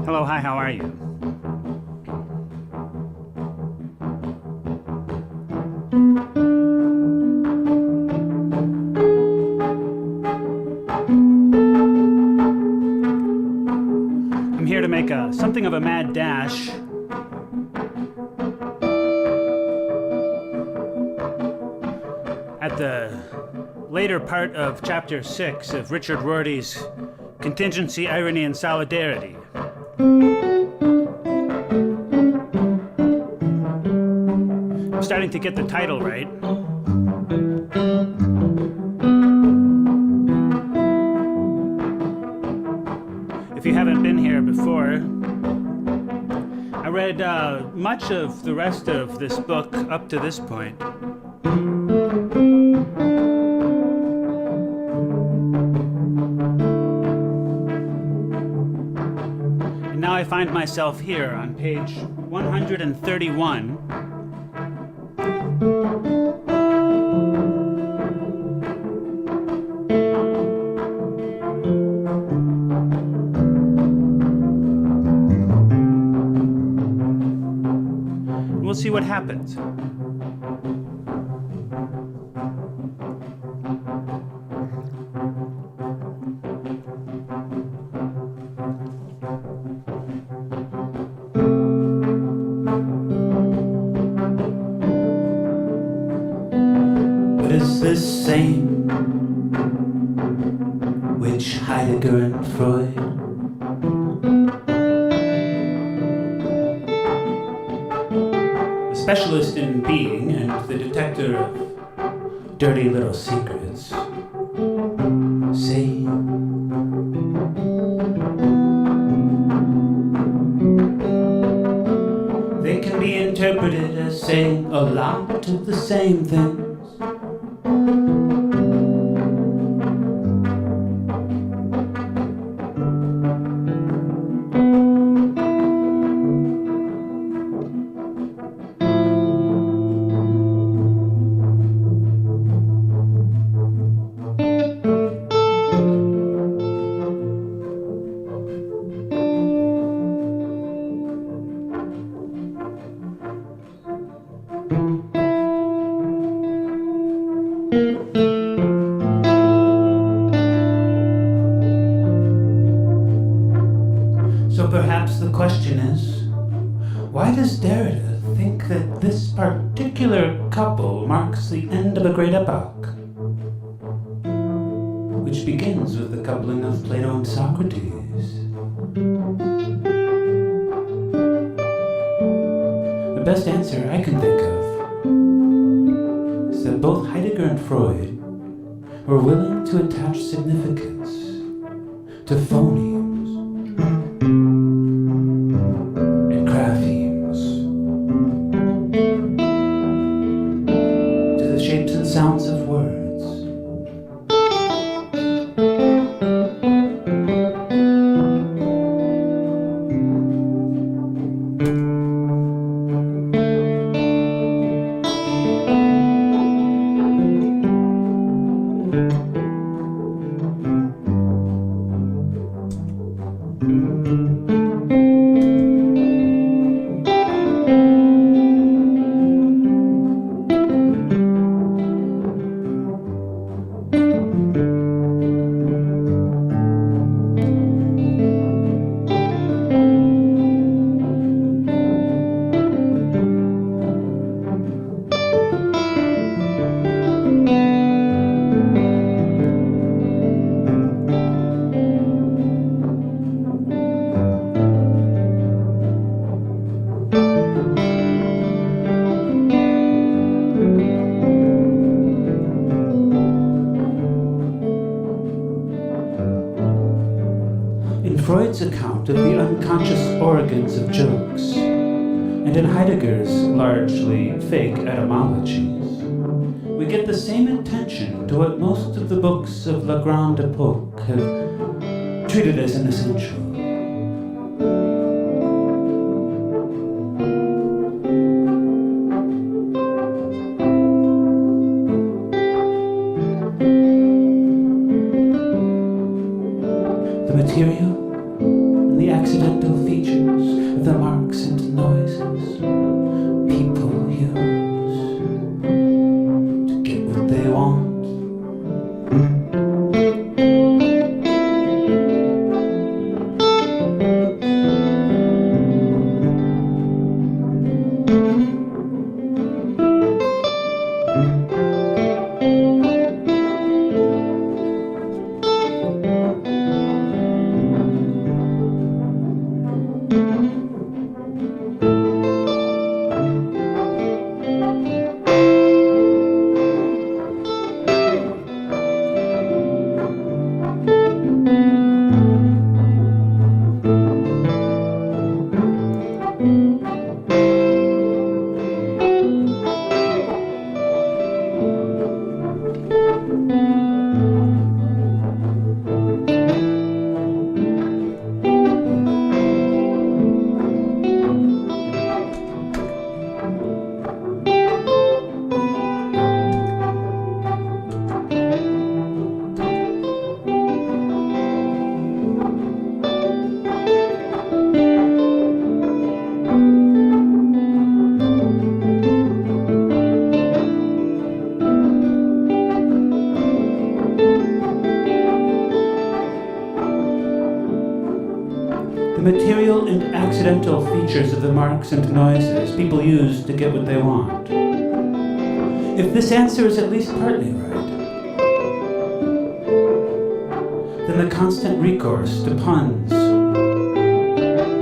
Hello, hi, how are you? I'm here to make something of a mad dash at the later part of Chapter 6 of Richard Rorty's Contingency, Irony, and Solidarity. I'm starting to get the title right. If you haven't been here before, I read much of the rest of this book up to this point. And now I find myself here on page 131. We'll see what happens. What is this same which Heidegger and Freud specialist in being and the detector of dirty little secrets say? They can be interpreted as saying a lot of the same things. So perhaps the question is, why does Derrida think that this particular couple marks the end of a great epoch, which begins with the coupling of Plato and Socrates? The best answer I can think of is that both Heidegger and Freud were willing to attach significance to phonemes and graphemes, to the shapes and sounds of words. In Freud's account of the unconscious organs of jokes, and in Heidegger's largely fake etymologies, we get the same attention to what most of the books of La Grande Époque have treated as an essential. The material and the accidental features of the marks and noises people use to get what they want. Material and accidental features of the marks and noises people use to get what they want. If this answer is at least partly right, then the constant recourse to puns,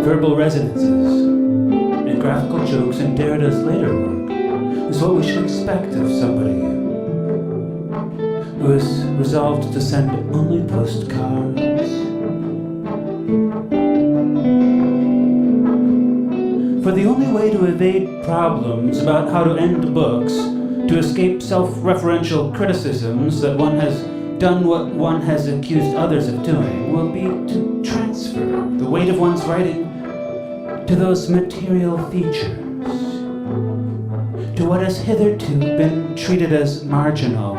verbal resonances, and graphical jokes in Derrida's later work is what we should expect of somebody who is resolved to send only postcards. For the only way to evade problems about how to end books, to escape self-referential criticisms that one has done what one has accused others of doing, will be to transfer the weight of one's writing to those material features, to what has hitherto been treated as marginal.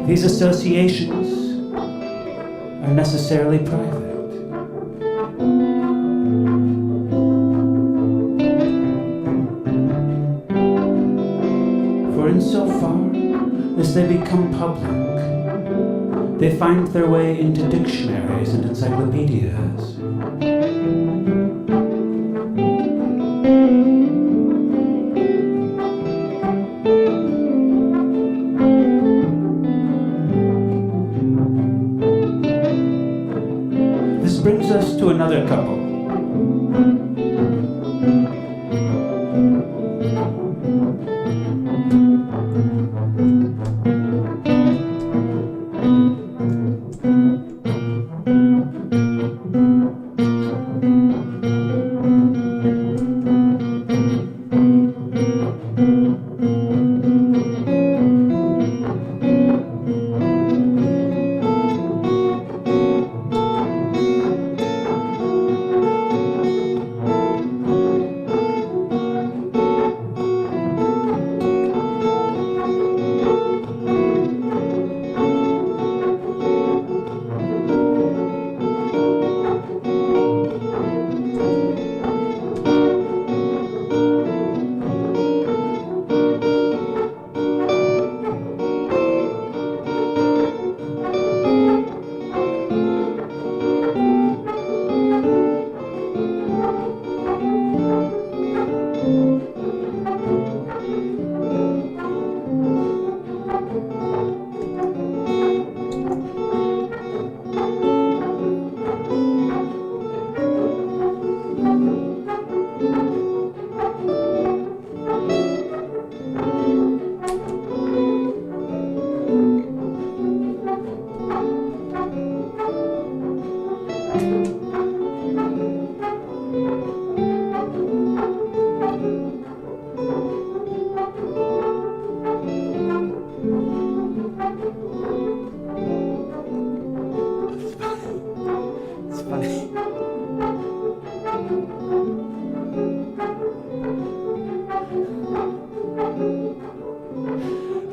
These associations are necessarily private. Insofar as they become public, they find their way into dictionaries and encyclopedias. This brings us to another couple.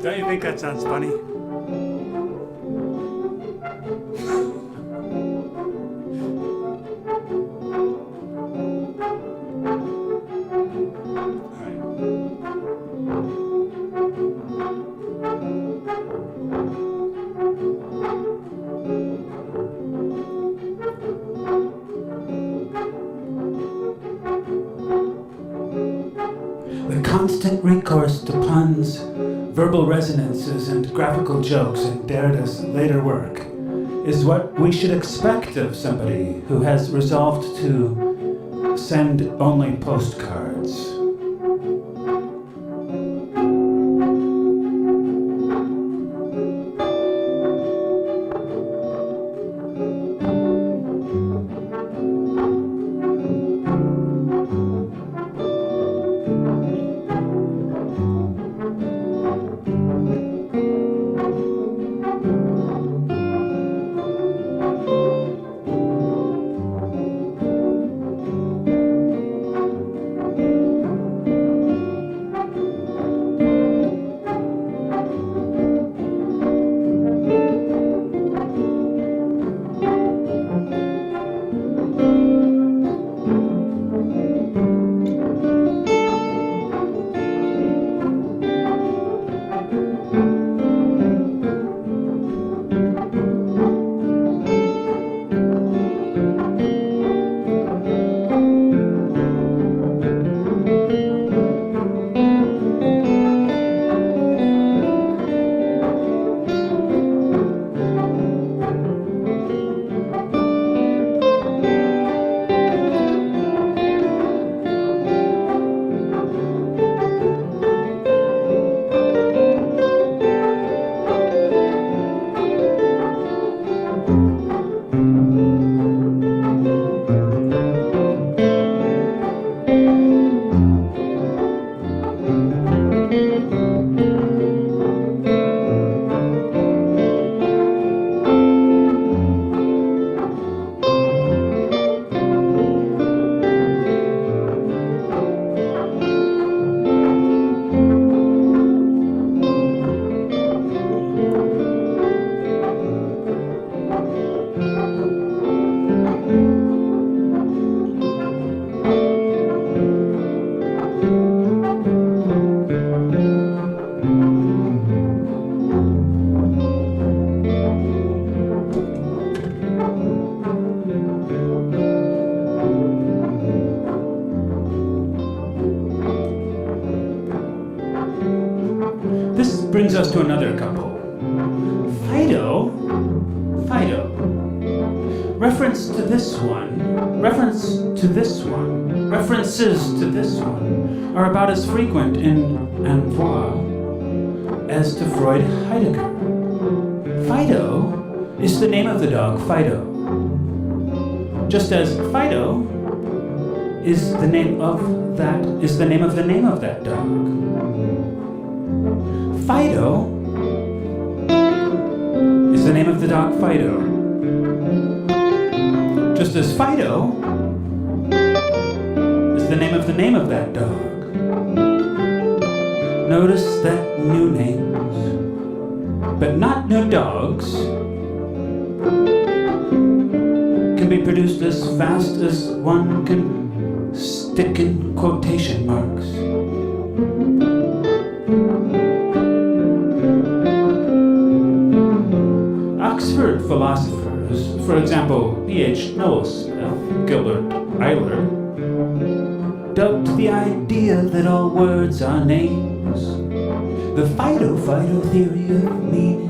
Don't you think that sounds funny? recourse to puns, verbal resonances, and graphical jokes in Derrida's later work is what we should expect of somebody who has resolved to send only postcards. Brings us to another couple. Fido. References to this one are about as frequent in Envoi as to Freud Heidegger. Fido is the name of the dog Fido, just as Fido is the name of the name of that dog. Fido is the name of the dog Fido, just as Fido is the name of that dog. Notice that new names, but not new dogs, can be produced as fast as one can stick in quotation marks. Oxford philosophers, for example, P.H. Knowles, Gilbert Eiler, dubbed the idea that all words are names the Fido theory of meaning.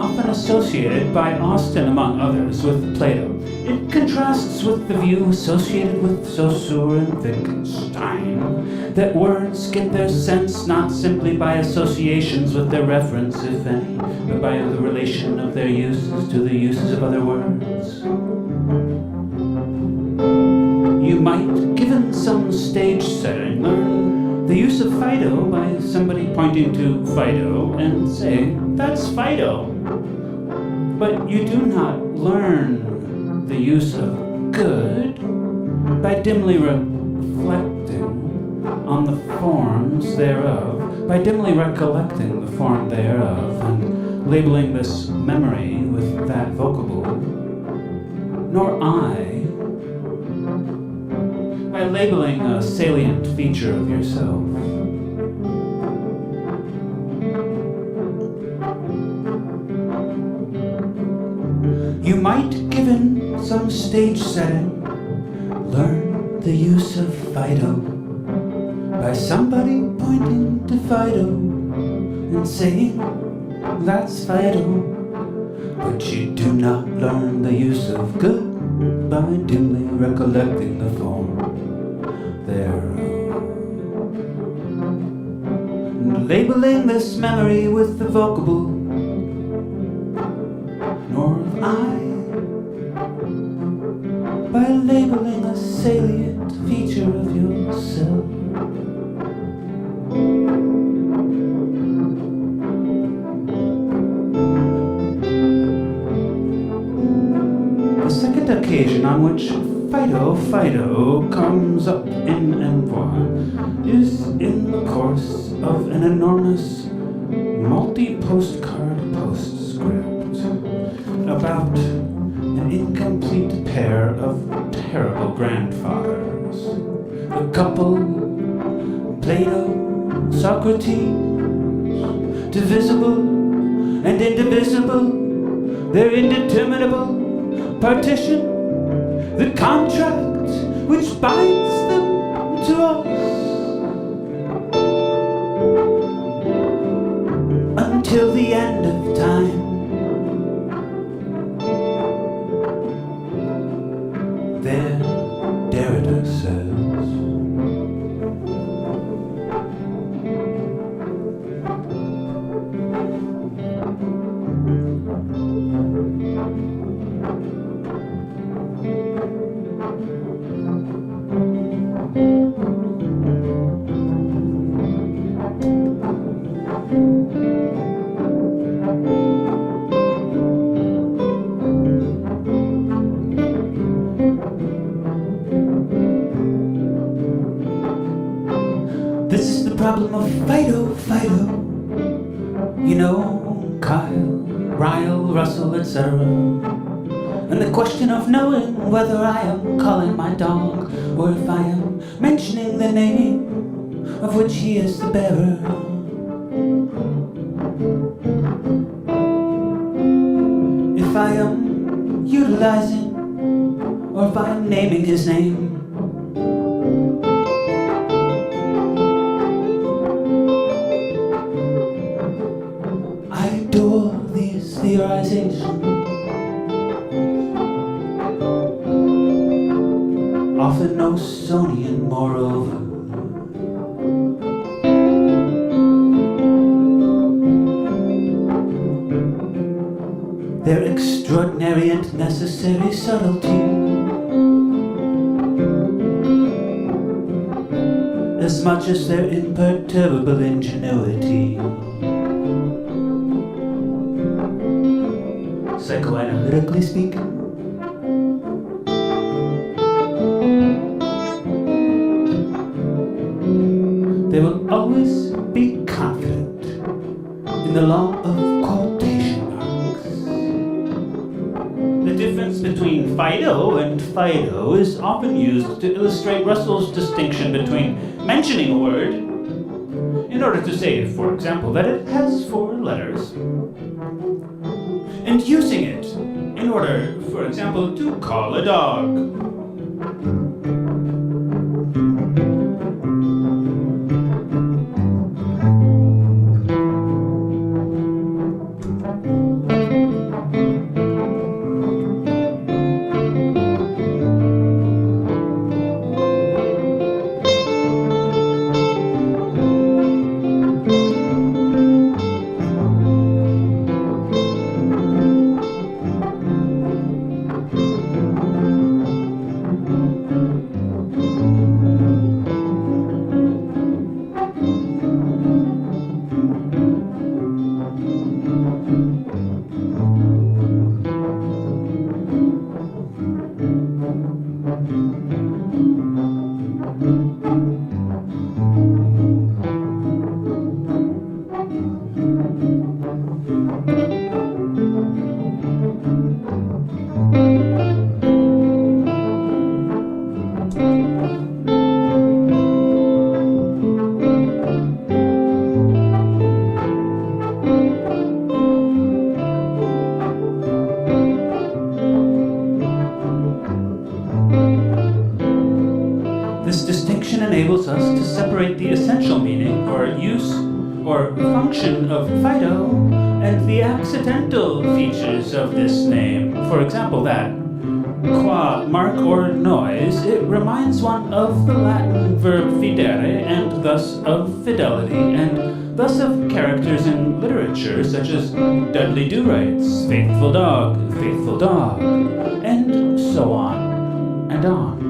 often associated by Austin, among others, with Plato. It contrasts with the view associated with Saussure and Wittgenstein, that words get their sense not simply by associations with their reference, if any, but by the relation of their uses to the uses of other words. You might, given some stage setting, learn the use of Fido by somebody pointing to Fido and say, "That's Fido." But you do not learn the use of good by dimly reflecting on the forms thereof, by dimly recollecting the form thereof, and labeling this memory with that vocable, nor I, by labeling a salient feature of yourself. You might, given some stage setting, learn the use of Fido by somebody pointing to Fido and saying, "That's Fido." But you do not learn the use of good by dimly recollecting the form thereof, and labeling this memory with the vocable, nor have I, by labeling a salient feature of yourself. The second occasion on which Fido comes up in envoi is in the course of an enormous multi-postcard postscript about an incomplete pair of terrible grandfathers. The couple, Plato, Socrates, divisible and indivisible, their indeterminable partition, the contract which binds them to us until the end of time. There, Derrida says. This is the problem of Fido. You know, Kyle, Ryle, Russell, etc. And the question of knowing whether I am calling my dog or if I am mentioning the name of which he is the bearer. If I am utilizing or if I am naming his name. I adore these theorizations, often Nosonian moreover. Their extraordinary and necessary subtlety, as much as their imperturbable ingenuity. Psychoanalytically speaking, they will always be confident in the law of quotation marks. The difference between Fido and Fido is often used to illustrate Russell's distinction between mentioning a word in order to say, for example, that it has 4 letters, and using it in order, for example, to call a dog. enables us to separate the essential meaning or use or function of Fido and the accidental features of this name. For example, that qua mark or noise, it reminds one of the Latin verb fidere and thus of fidelity, and thus of characters in literature such as Dudley Do-Right's faithful dog, and so on and on.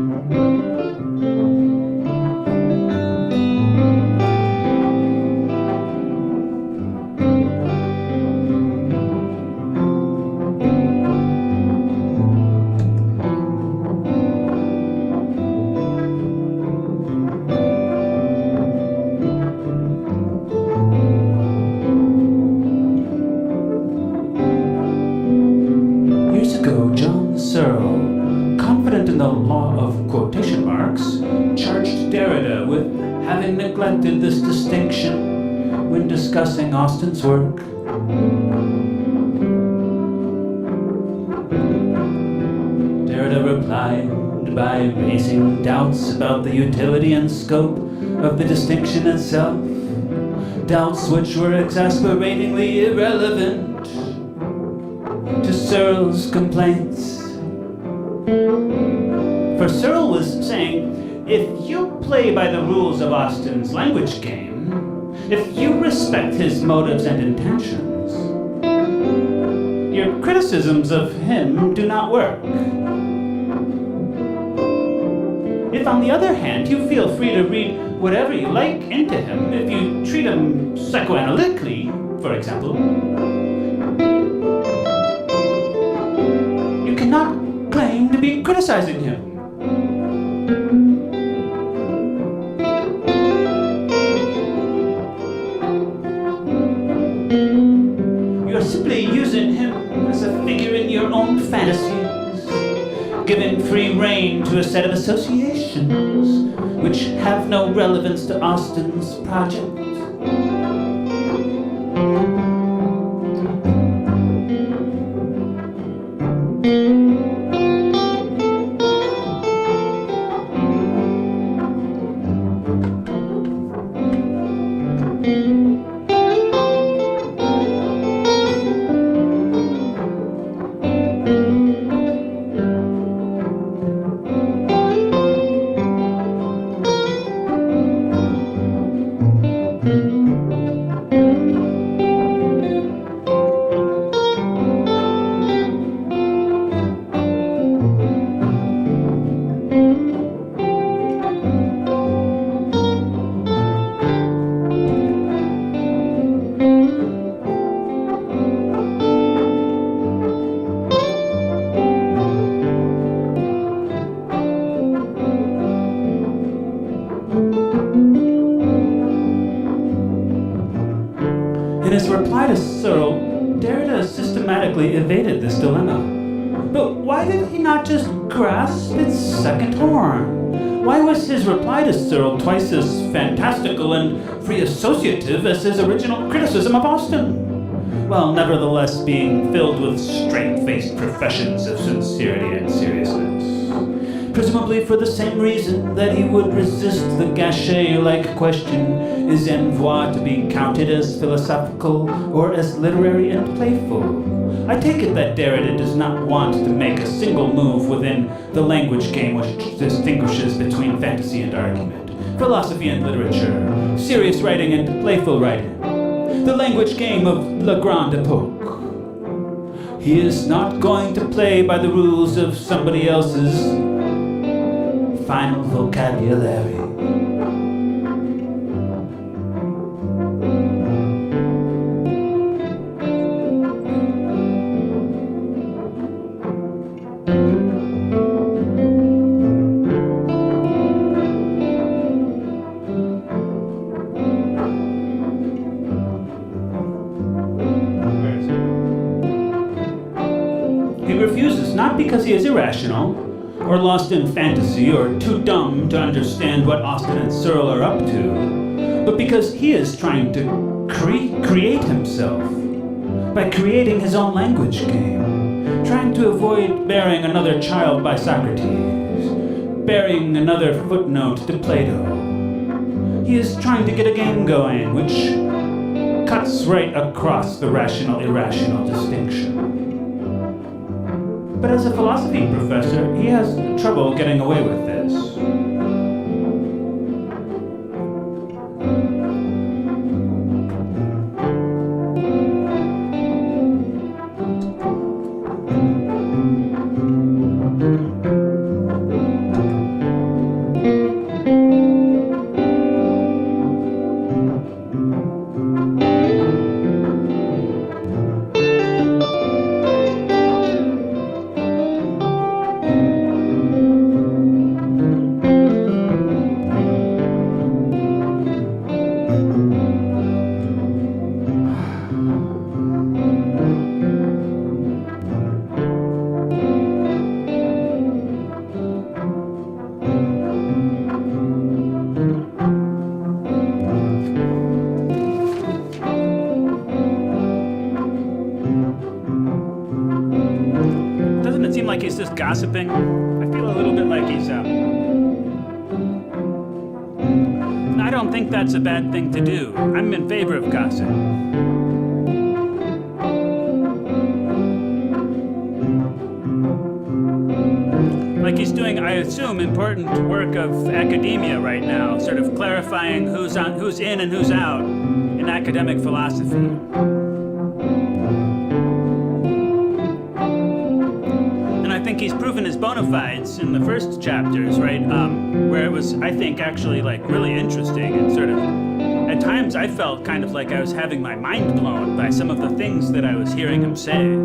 Neglected this distinction when discussing Austen's work. Derrida replied by raising doubts about the utility and scope of the distinction itself, doubts which were exasperatingly irrelevant to Searle's complaints. For Searle was saying, if you play by the rules of Austen's language game, if you respect his motives and intentions, your criticisms of him do not work. If, on the other hand, you feel free to read whatever you like into him, if you treat him psychoanalytically, for example, you cannot claim to be criticizing him. Simply using him as a figure in your own fantasies, giving free rein to a set of associations which have no relevance to Austen's project. Evaded this dilemma. But why did he not just grasp its second horn? Why was his reply to Searle twice as fantastical and free associative as his original criticism of Austen, while nevertheless being filled with straight-faced professions of sincerity and seriousness? Presumably for the same reason that he would resist the Gachet-like question, is envoi to be counted as philosophical or as literary and playful? I take it that Derrida does not want to make a single move within the language game which distinguishes between fantasy and argument, philosophy and literature, serious writing and playful writing, the language game of La Grande Époque. He is not going to play by the rules of somebody else's final vocabulary. Not because he is irrational, or lost in fantasy, or too dumb to understand what Austen and Searle are up to, but because he is trying to create himself by creating his own language game, trying to avoid bearing another child by Socrates, bearing another footnote to Plato, He is trying to get a game going, which cuts right across the rational-irrational distinction. But as a philosophy professor, he has trouble getting away with this. Doesn't it seem like he's just gossiping? I feel a little bit like he's I don't think that's a bad thing to do. I'm in favor of gossip. Like he's doing, I assume, important work of academia right now, sort of clarifying who's in and who's out in academic philosophy. I think he's proven his bona fides in the first chapters, right? Where it was, I think, actually like really interesting and sort of, at times I felt kind of like I was having my mind blown by some of the things that I was hearing him say.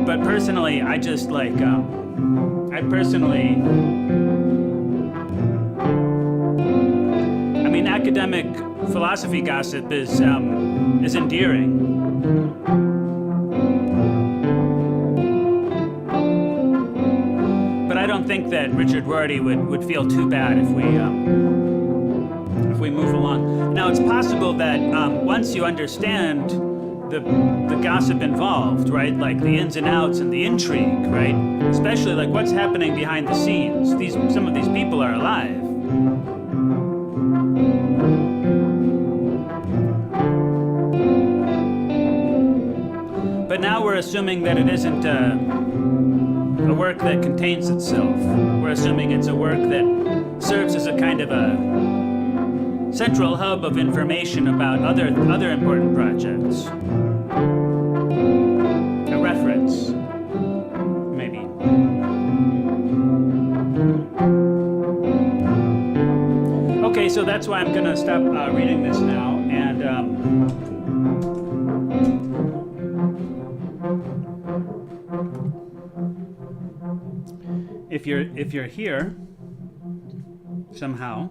But personally, I just like, academic philosophy gossip is endearing. I don't think that Richard Rorty would feel too bad if we move along. Now, it's possible that once you understand the gossip involved, right, like the ins and outs and the intrigue, right, especially like what's happening behind the scenes. Some of these people are alive. But now we're assuming that it isn't a work that contains itself. We're assuming it's a work that serves as a kind of a central hub of information about other important projects. A reference, maybe. Okay, so that's why I'm gonna stop reading this now, and if you're here somehow,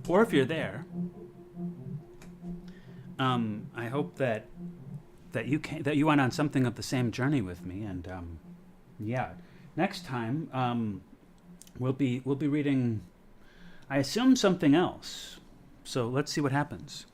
or if you're there, I hope that you went on something of the same journey with me, and yeah, next time we'll be reading, I assume, something else. So let's see what happens.